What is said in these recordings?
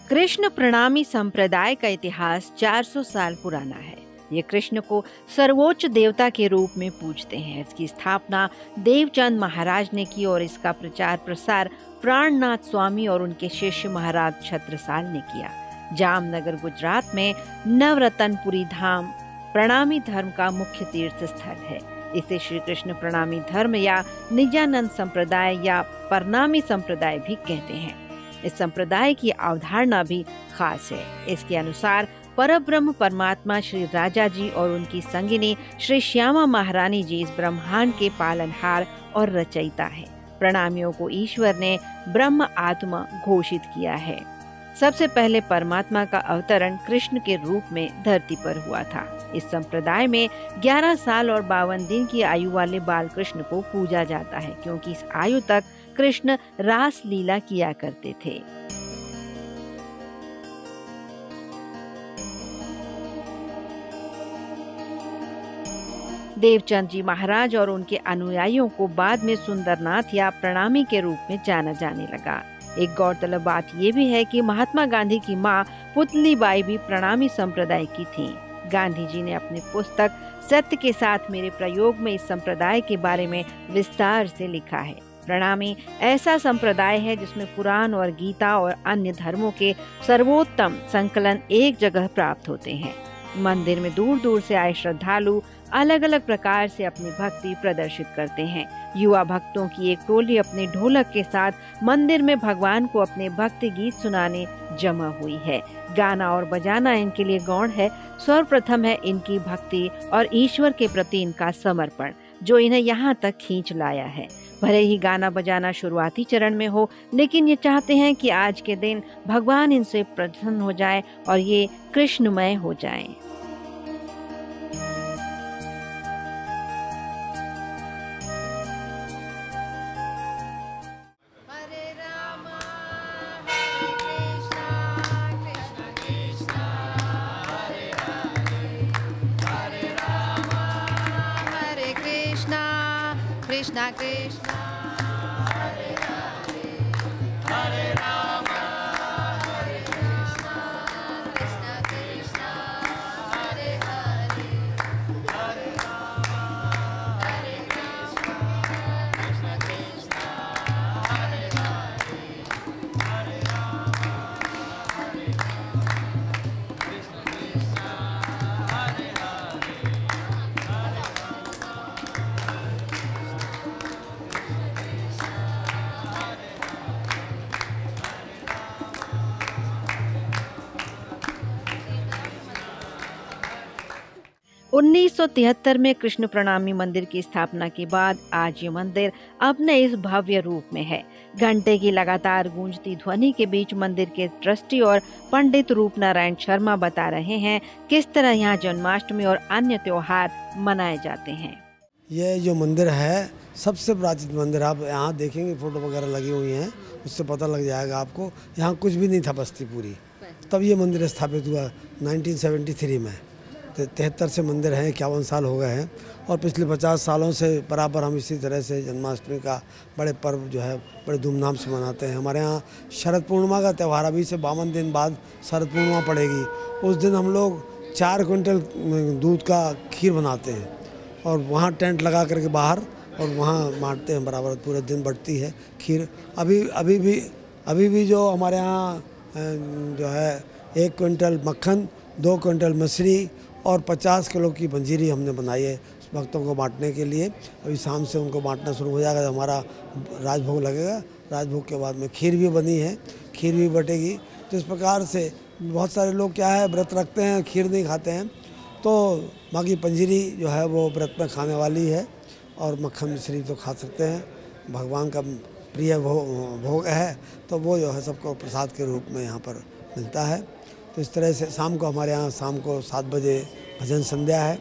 कृष्ण प्रणामी संप्रदाय का इतिहास 400 साल पुराना है। ये कृष्ण को सर्वोच्च देवता के रूप में पूजते हैं। इसकी स्थापना देवचंद महाराज ने की और इसका प्रचार प्रसार प्राणनाथ स्वामी और उनके शिष्य महाराज छत्रसाल ने किया। जामनगर गुजरात में नवरतनपुरी धाम प्रणामी धर्म का मुख्य तीर्थ स्थल है। इसे श्री कृष्ण प्रणामी धर्म या निजानंद संप्रदाय या परनामी संप्रदाय भी कहते हैं। इस संप्रदाय की अवधारणा भी खास है। इसके अनुसार परब्रह्म परमात्मा श्री राजा जी और उनकी संगिनी श्री श्यामा महारानी जी इस ब्रह्मांड के पालनहार और रचयिता है। प्रणामियों को ईश्वर ने ब्रह्म आत्मा घोषित किया है। सबसे पहले परमात्मा का अवतरण कृष्ण के रूप में धरती पर हुआ था। इस संप्रदाय में 11 साल और 52 दिन की आयु वाले बाल कृष्ण को पूजा जाता है, क्योंकि इस आयु तक कृष्ण रास लीला किया करते थे। देवचंद जी महाराज और उनके अनुयायियों को बाद में सुंदरनाथ या प्रणामी के रूप में जाना जाने लगा। एक गौरतलब बात यह भी है कि महात्मा गांधी की मां पुतलीबाई भी प्रणामी संप्रदाय की थी। गांधी जी ने अपनी पुस्तक सत्य के साथ मेरे प्रयोग में इस संप्रदाय के बारे में विस्तार से लिखा है। प्रणामी ऐसा संप्रदाय है जिसमें पुराण और गीता और अन्य धर्मों के सर्वोत्तम संकलन एक जगह प्राप्त होते हैं। मंदिर में दूर दूर से आए श्रद्धालु अलग अलग प्रकार से अपनी भक्ति प्रदर्शित करते हैं। युवा भक्तों की एक टोली अपने ढोलक के साथ मंदिर में भगवान को अपने भक्ति गीत सुनाने जमा हुई है। गाना और बजाना इनके लिए गौण है। सर्वप्रथम है इनकी भक्ति और ईश्वर के प्रति इनका समर्पण, जो इन्हें यहाँ तक खींच लाया है। भले ही गाना बजाना शुरुआती चरण में हो, लेकिन ये चाहते हैं कि आज के दिन भगवान इनसे प्रसन्न हो जाए और ये कृष्णमय हो जाएं। कृष्णा कृष्णा हरे हरे हरे राम हरे कृष्णा कृष्णा कृष्णा हरे हरे हरे राम हरे कृष्णा कृष्णा कृष्णा हरे हरे हरे राम हरे कृष्णा कृष्णा हरे हरे। 1973 में कृष्ण प्रणामी मंदिर की स्थापना के बाद आज ये मंदिर अपने इस भव्य रूप में है। घंटे की लगातार गूंजती ध्वनि के बीच मंदिर के ट्रस्टी और पंडित रूप नारायण शर्मा बता रहे हैं किस तरह यहाँ जन्माष्टमी और अन्य त्योहार मनाए जाते हैं। ये जो मंदिर है सबसे प्राचीन मंदिर, आप यहाँ देखेंगे फोटो वगैरह लगी हुई हैं, उससे पता लग जाएगा आपको। यहाँ कुछ भी नहीं था, बस्ती पूरी, तब ये मंदिर स्थापित हुआ 1973 में। 73 से मंदिर हैं, 51 साल हो गए हैं और पिछले 50 सालों से बराबर हम इसी तरह से जन्माष्टमी का बड़े पर्व जो है बड़े धूमधाम से मनाते हैं। हमारे यहाँ शरद पूर्णिमा का त्यौहार अभी से 52 दिन बाद शरद पूर्णिमा पड़ेगी। उस दिन हम लोग 4 क्विंटल दूध का खीर बनाते हैं और वहाँ टेंट लगा करके बाहर और वहाँ बांटते हैं, बराबर पूरे दिन बढ़ती है खीर। अभी भी जो हमारे यहाँ जो है 1 क्विंटल मक्खन, 2 क्विंटल मछली और 50 किलो की पंजीरी हमने बनाई है भक्तों को बांटने के लिए। अभी शाम से उनको बांटना शुरू हो जाएगा, हमारा राजभोग लगेगा। राजभोग के बाद में खीर भी बनी है, खीर भी बटेगी। तो इस प्रकार से बहुत सारे लोग क्या है व्रत रखते हैं, खीर नहीं खाते हैं, तो माँ की पंजीरी जो है वो व्रत में खाने वाली है और मक्खन मिश्री तो खा सकते हैं। भगवान का प्रिय भोग है, तो वो जो है सबको प्रसाद के रूप में यहाँ पर मिलता है। तो इस तरह से शाम को हमारे यहाँ शाम को 7 बजे भजन संध्या है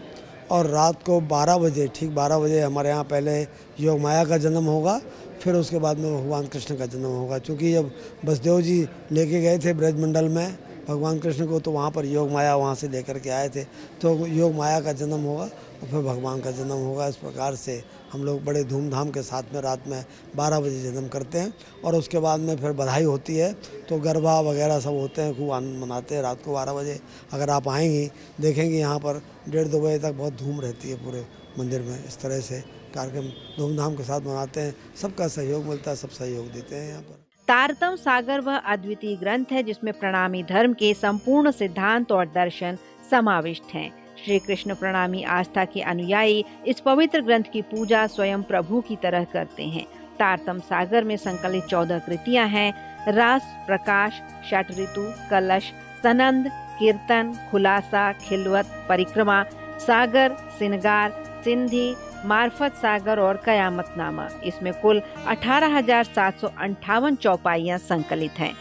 और रात को 12 बजे, ठीक 12 बजे हमारे यहाँ पहले योग माया का जन्म होगा, फिर उसके बाद में भगवान कृष्ण का जन्म होगा। क्योंकि जब बसदेव जी लेके गए थे ब्रज मंडल में भगवान कृष्ण को तो वहाँ पर योग माया वहाँ से लेकर के आए थे, तो योग माया का जन्म होगा और फिर भगवान का जन्म होगा। इस प्रकार से हम लोग बड़े धूमधाम के साथ में रात में 12 बजे जन्म करते हैं और उसके बाद में फिर बधाई होती है, तो गरबा वगैरह सब होते हैं, खूब आनंद मनाते हैं। रात को 12 बजे अगर आप आएंगी देखेंगी यहाँ पर 1:30-2 बजे तक बहुत धूम रहती है पूरे मंदिर में। इस तरह से कार्यक्रम धूमधाम के साथ मनाते हैं, सबका सहयोग मिलता है, सब सहयोग देते हैं यहाँ पर। तारतम सागर वह अद्वितीय ग्रंथ है जिसमें प्रणामी धर्म के संपूर्ण सिद्धांत और दर्शन समाविष्ट हैं। श्री कृष्ण प्रणामी आस्था के अनुयायी इस पवित्र ग्रंथ की पूजा स्वयं प्रभु की तरह करते हैं। तारतम सागर में संकलित 14 कृतियां हैं। रास, प्रकाश, षट ऋतु, कलश, सनंद, कीर्तन, खुलासा, खिलवत, परिक्रमा, सागर, सिनगार, सिंधी, मार्फत सागर और कयामतनामा। इसमें कुल 18,758 चौपाइयां संकलित हैं।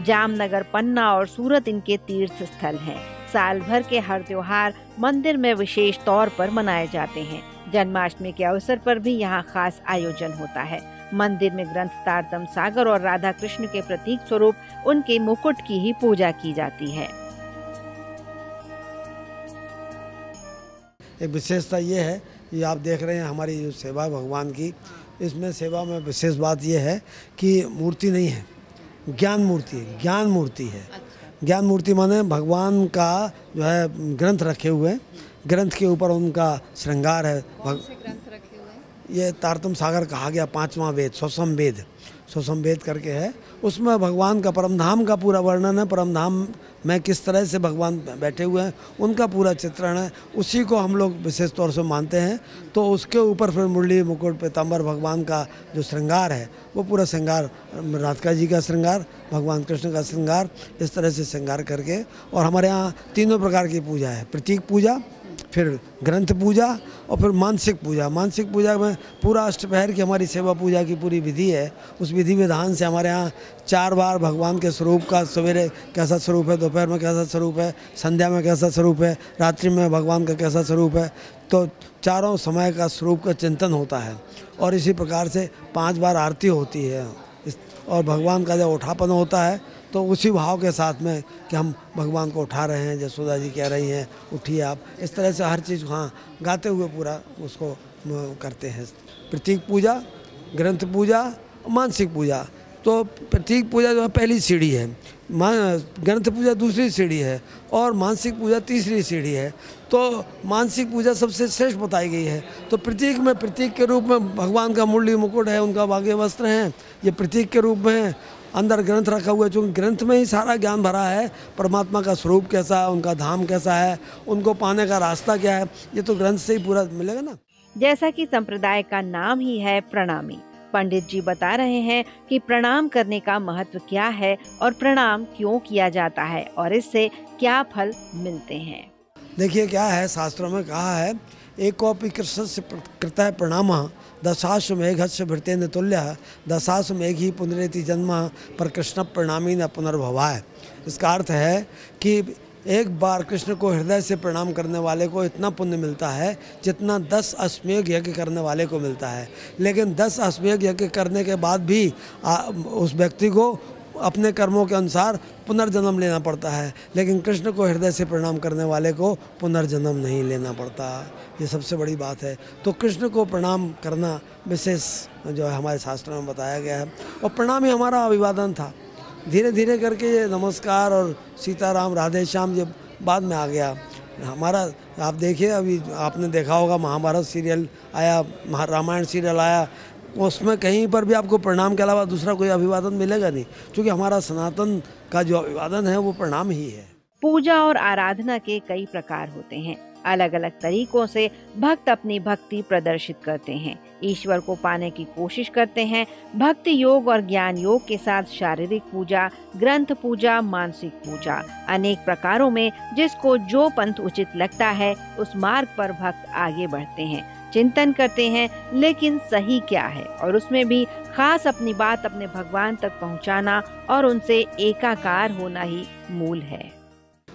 जामनगर, पन्ना और सूरत इनके तीर्थ स्थल हैं। साल भर के हर त्योहार मंदिर में विशेष तौर पर मनाए जाते हैं। जन्माष्टमी के अवसर पर भी यहाँ खास आयोजन होता है। मंदिर में ग्रंथ तारतम सागर और राधा कृष्ण के प्रतीक स्वरूप उनके मुकुट की ही पूजा की जाती है। एक विशेषता ये है, ये आप देख रहे हैं हमारी जो सेवा है भगवान की, इसमें सेवा में विशेष बात ये है कि मूर्ति नहीं है, ज्ञान मूर्ति है। ज्ञान मूर्ति है। ज्ञान मूर्ति माने भगवान का जो है ग्रंथ रखे हुए हैं, ग्रंथ के ऊपर उनका श्रृंगार है। कौन से ग्रंथ रखे हुए हैं? ये तारतम सागर कहा गया 5वां वेद, स्वसम वेद करके है। उसमें भगवान का परमधाम का पूरा वर्णन है। परमधाम में किस तरह से भगवान बैठे हुए हैं उनका पूरा चित्रण है। उसी को हम लोग विशेष तौर से मानते हैं। तो उसके ऊपर फिर मुरली, मुकुट, पीताम्बर, भगवान का जो श्रृंगार है वो पूरा श्रृंगार, राधिका जी का श्रृंगार, भगवान कृष्ण का श्रृंगार, इस तरह से श्रृंगार करके। और हमारे यहाँ 3 प्रकार की पूजा है, प्रतीक पूजा, फिर ग्रंथ पूजा और फिर मानसिक पूजा। मानसिक पूजा में पूरा अष्टपहर की हमारी सेवा पूजा की पूरी विधि है। उस विधि विधान से हमारे यहाँ 4 बार भगवान के स्वरूप का, सवेरे कैसा स्वरूप है, दोपहर में कैसा स्वरूप है, संध्या में कैसा स्वरूप है, रात्रि में भगवान का कैसा स्वरूप है, तो चारों समय का स्वरूप का चिंतन होता है। और इसी प्रकार से 5 बार आरती होती है। और भगवान का जब उठापन होता है तो उसी भाव के साथ में कि हम भगवान को उठा रहे हैं, जसोदा जी कह रही हैं उठिए आप, इस तरह से हर चीज़ हाँ गाते हुए पूरा उसको करते हैं। प्रतीक पूजा, ग्रंथ पूजा, मानसिक पूजा। तो प्रतीक पूजा जो है पहली सीढ़ी है, ग्रंथ पूजा दूसरी सीढ़ी है और मानसिक पूजा तीसरी सीढ़ी है। तो मानसिक पूजा सबसे श्रेष्ठ बताई गई है। तो प्रतीक में, प्रतीक के रूप में भगवान का मुरली, मुकुट है, उनका वाग्य वस्त्र हैं, ये प्रतीक के रूप में अंदर ग्रंथ रखा हुआ है। चूँकि ग्रंथ में ही सारा ज्ञान भरा है, परमात्मा का स्वरूप कैसा है, उनका धाम कैसा है, उनको पाने का रास्ता क्या है, ये तो ग्रंथ से ही पूरा मिलेगा ना। जैसा कि संप्रदाय का नाम ही है प्रणामी, पंडित जी बता रहे हैं कि प्रणाम करने का महत्व क्या है और प्रणाम क्यों किया जाता है और इससे क्या फल मिलते हैं। देखिए क्या है, शास्त्रों में कहा है, एकोपि कृष्णस्य कृतः प्रणामः दशाश्वमेघस्य भृतेन तुल्यः दशाश्वमेघी पुनरेति जन्म पर कृष्ण प्रणामी न पुनर्भवाय। इसका अर्थ है कि एक बार कृष्ण को हृदय से प्रणाम करने वाले को इतना पुण्य मिलता है जितना 10 अश्वमेघ यज्ञ करने वाले को मिलता है। लेकिन 10 अश्वमेघ यज्ञ करने के बाद भी उस व्यक्ति को अपने कर्मों के अनुसार पुनर्जन्म लेना पड़ता है। लेकिन कृष्ण को हृदय से प्रणाम करने वाले को पुनर्जन्म नहीं लेना पड़ता। ये सबसे बड़ी बात है। तो कृष्ण को प्रणाम करना विशेष जो है हमारे शास्त्रों में बताया गया है। और प्रणाम ही हमारा अभिवादन था। धीरे धीरे करके ये नमस्कार और सीताराम, राधे श्याम ये बाद में आ गया हमारा। आप देखिए, अभी आपने देखा होगा महाभारत सीरियल आया, रामायण सीरियल आया, उसमें कहीं पर भी आपको प्रणाम के अलावा दूसरा कोई अभिवादन मिलेगा नहीं, क्योंकि हमारा सनातन का जो अभिवादन है वो प्रणाम ही है। पूजा और आराधना के कई प्रकार होते हैं। अलग अलग तरीकों से भक्त अपनी भक्ति प्रदर्शित करते हैं, ईश्वर को पाने की कोशिश करते हैं। भक्ति योग और ज्ञान योग के साथ शारीरिक पूजा, ग्रंथ पूजा, मानसिक पूजा, अनेक प्रकारों में जिसको जो पंथ उचित लगता है उस मार्ग पर भक्त आगे बढ़ते हैं, चिंतन करते हैं लेकिन सही क्या है, और उसमें भी खास अपनी बात अपने भगवान तक पहुंचाना और उनसे एकाकार होना ही मूल है।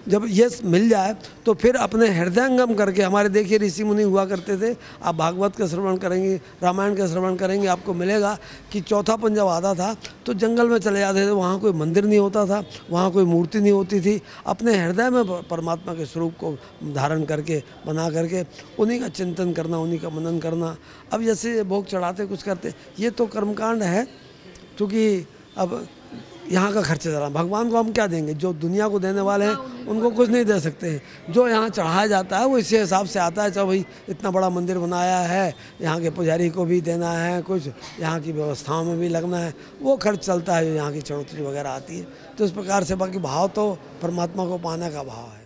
जब ये मिल जाए तो फिर अपने हृदयंगम करके, हमारे देखिए ऋषि मुनि हुआ करते थे, आप भागवत का श्रवण करेंगे, रामायण का श्रवण करेंगे, आपको मिलेगा कि चौथापन जब आता था तो जंगल में चले जाते थे, वहाँ कोई मंदिर नहीं होता था, वहाँ कोई मूर्ति नहीं होती थी, अपने हृदय में परमात्मा के स्वरूप को धारण करके बना करके उन्हीं का चिंतन करना, उन्हीं का मनन करना। अब जैसे भोग चढ़ाते कुछ करते, ये तो कर्मकांड है, क्योंकि अब यहाँ का खर्चा चला, भगवान को हम क्या देंगे? जो दुनिया को देने वाले हैं उनको कुछ नहीं दे सकते हैं। जो यहाँ चढ़ाया जाता है वो इसी हिसाब से आता है, चलो भाई इतना बड़ा मंदिर बनाया है, यहाँ के पुजारी को भी देना है, कुछ यहाँ की व्यवस्थाओं में भी लगना है, वो खर्च चलता है, जो यहाँ की चढ़ोतरी वगैरह आती है। तो इस प्रकार से बाकी भाव तो परमात्मा को पाने का भाव है।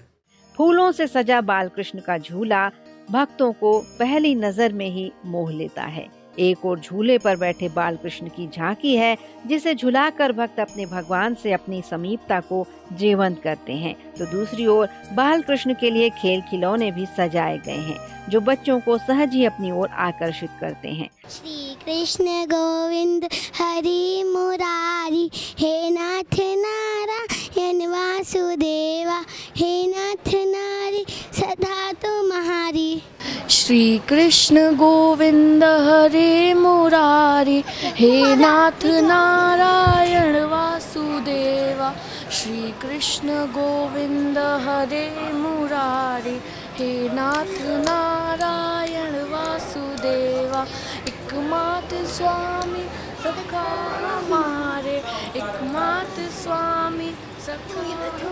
फूलों से सजा बाल कृष्ण का झूला भक्तों को पहली नजर में ही मोह लेता है। एक और झूले पर बैठे बाल कृष्ण की झांकी है, जिसे झुलाकर भक्त अपने भगवान से अपनी समीपता को जीवंत करते हैं, तो दूसरी ओर बाल कृष्ण के लिए खेल खिलौने भी सजाए गए हैं, जो बच्चों को सहज ही अपनी ओर आकर्षित करते हैं। श्री कृष्ण गोविंद हरि मुरारी, हे नाथ नारायण वासुदेवा, हे नाथ नारी सदा तुम्हारी। श्री कृष्ण गोविंद हरे मुरारी, हे नाथ नारायण वासुदेवा। श्री कृष्ण गोविंद हरे मुरारी, हे नाथ नारायण वासुदेवा। एकमात्र स्वामी सबका हमारे, एकमात्र स्वामी सबका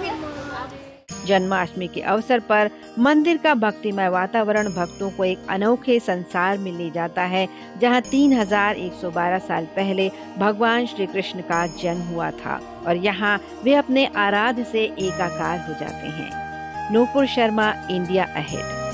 हमारे। जन्माष्टमी के अवसर पर मंदिर का भक्तिमय वातावरण भक्तों को एक अनोखे संसार में ले जाता है, जहां 3112 साल पहले भगवान श्री कृष्ण का जन्म हुआ था और यहां वे अपने आराध्य से एकाकार हो जाते हैं। Nupur Sharma, India ahead.